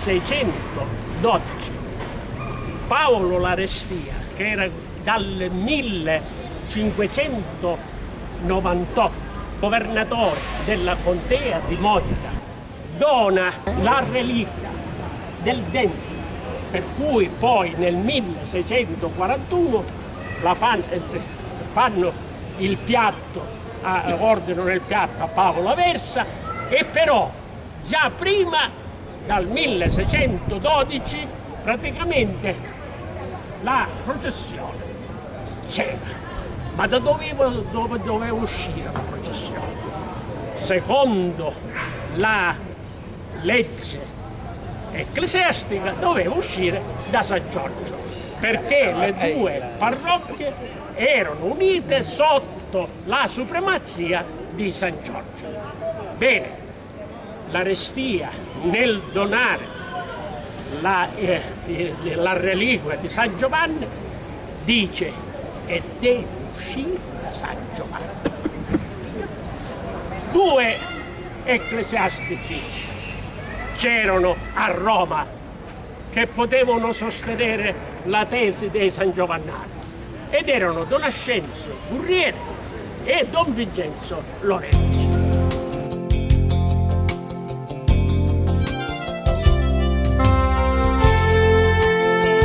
1612. Paolo l'Arestia, che era dal 1598 governatore della contea di Modica, dona la reliquia del dente, per cui poi nel 1641 fanno il piatto, ordinano il piatto a Paolo Aversa, e però già prima, dal 1612, praticamente la processione c'era. Ma da dove doveva uscire la processione? Secondo la legge ecclesiastica doveva uscire da San Giorgio, perché le due parrocchie erano unite sotto la supremazia di San Giorgio. Bene, l'Arestia nel donare la reliquia di San Giovanni dice: e deve uscire da San Giovanni. Due ecclesiastici c'erano a Roma che potevano sostenere la tesi dei San Giovannari, ed erano Don Ascenzio Gurrieri e Don Vincenzo Lorenzi.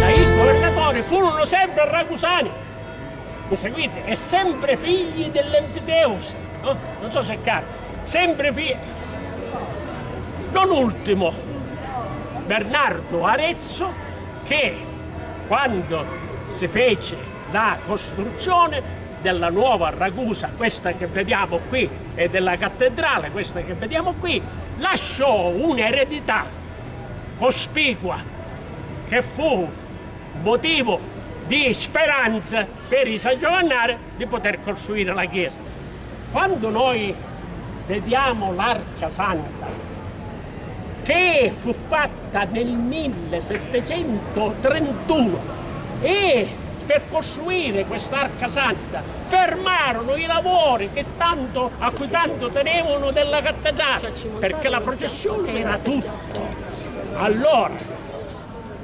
I governatori furono sempre ragusani, mi seguite? E sempre figli dell'Enfiteus, no? Non so se è chiaro, sempre figli. Non ultimo, Bernardo Arezzo, che quando si fece la costruzione della nuova Ragusa, questa che vediamo qui, e della cattedrale, questa che vediamo qui, lasciò un'eredità cospicua che fu motivo di speranza per i San Giovannari di poter costruire la chiesa. Quando noi vediamo l'Arca Santa, che fu fatta nel 1731, e per costruire quest'Arca Santa fermarono i lavori a cui tanto tenevano della cattedrale, perché la processione era tutto. Allora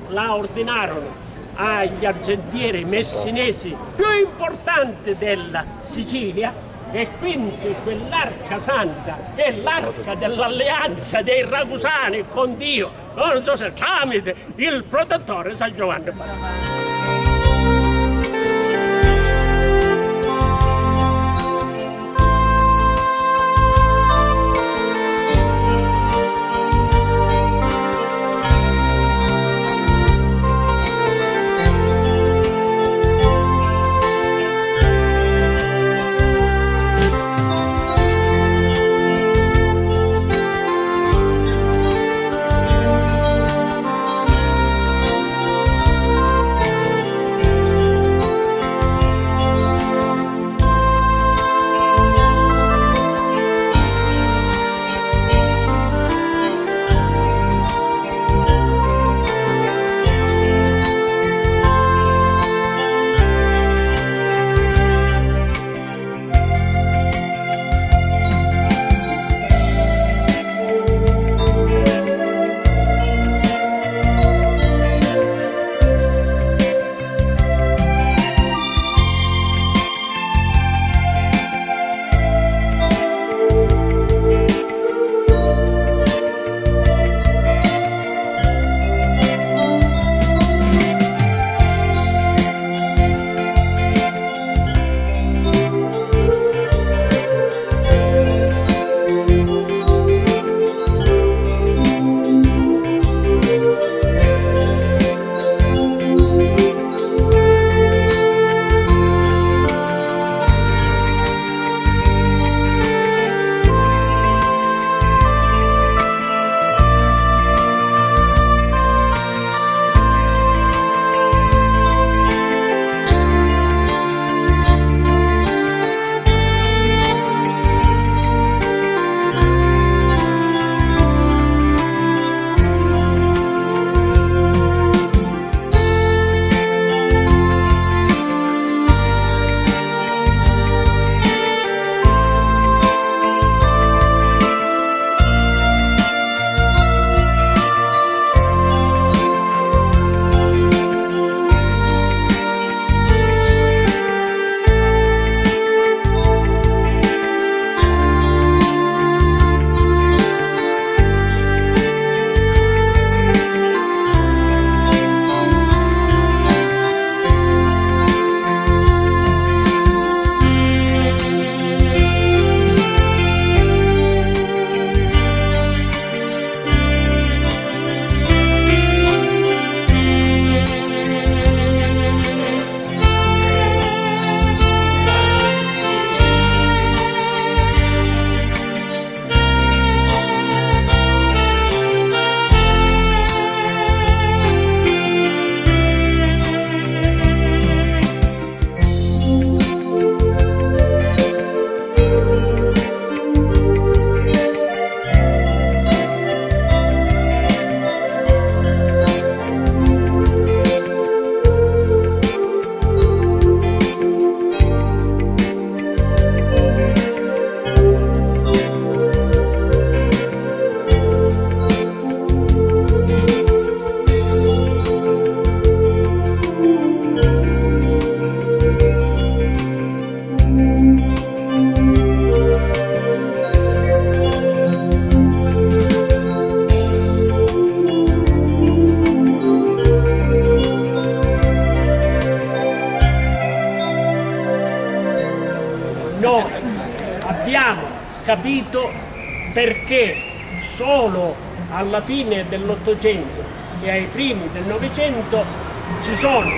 la ordinarono agli argentieri messinesi più importanti della Sicilia, e quindi quell'Arca Santa è l'Arca dell'alleanza dei ragusani con Dio, non so se tramite il protettore San Giovanni Battista. capito perché solo alla fine dell'Ottocento e ai primi del Novecento ci sono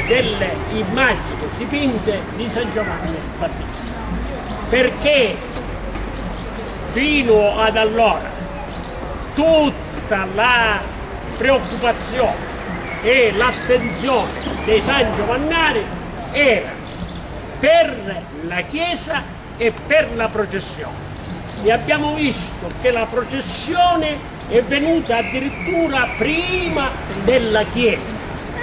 delle immagini dipinte di San Giovanni Battista. Perché fino ad allora tutta la preoccupazione e l'attenzione dei San Giovannari era per la Chiesa e per la processione. E abbiamo visto che la processione è venuta addirittura prima della Chiesa,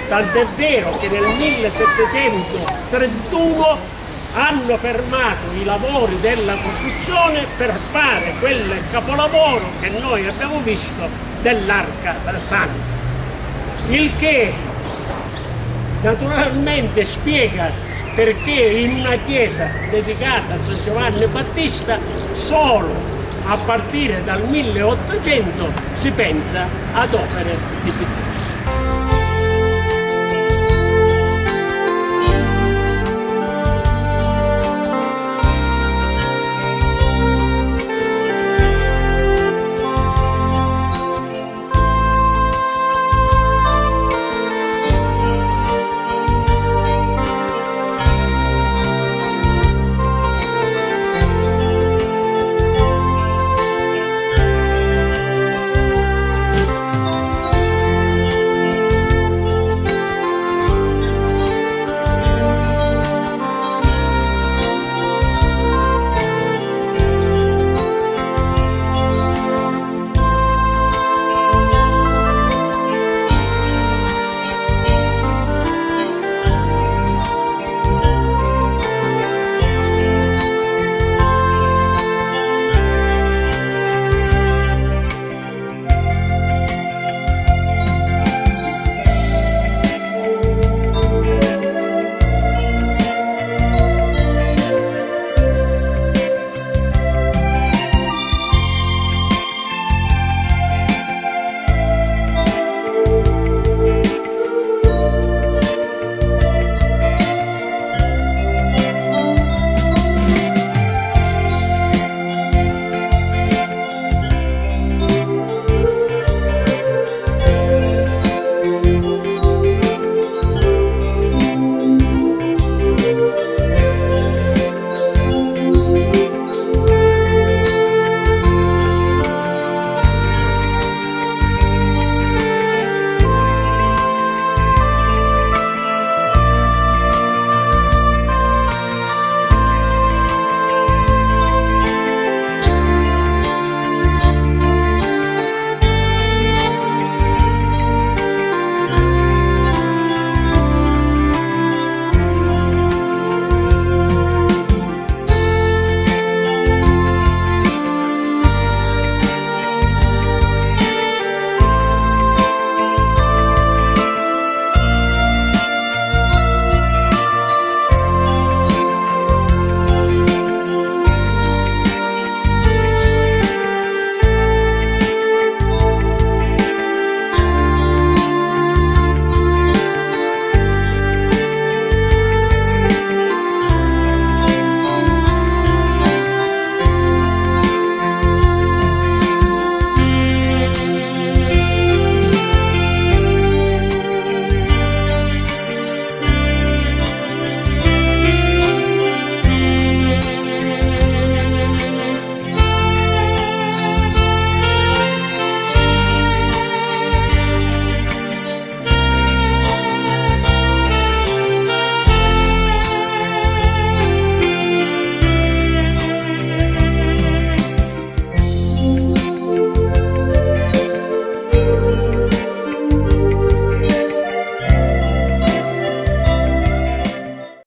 tant'è vero che nel 1731 hanno fermato i lavori della costruzione per fare quel capolavoro che noi abbiamo visto dell'Arca Santa. Il che naturalmente spiega perché in una chiesa dedicata a San Giovanni Battista solo a partire dal 1800 si pensa ad opere di pittura.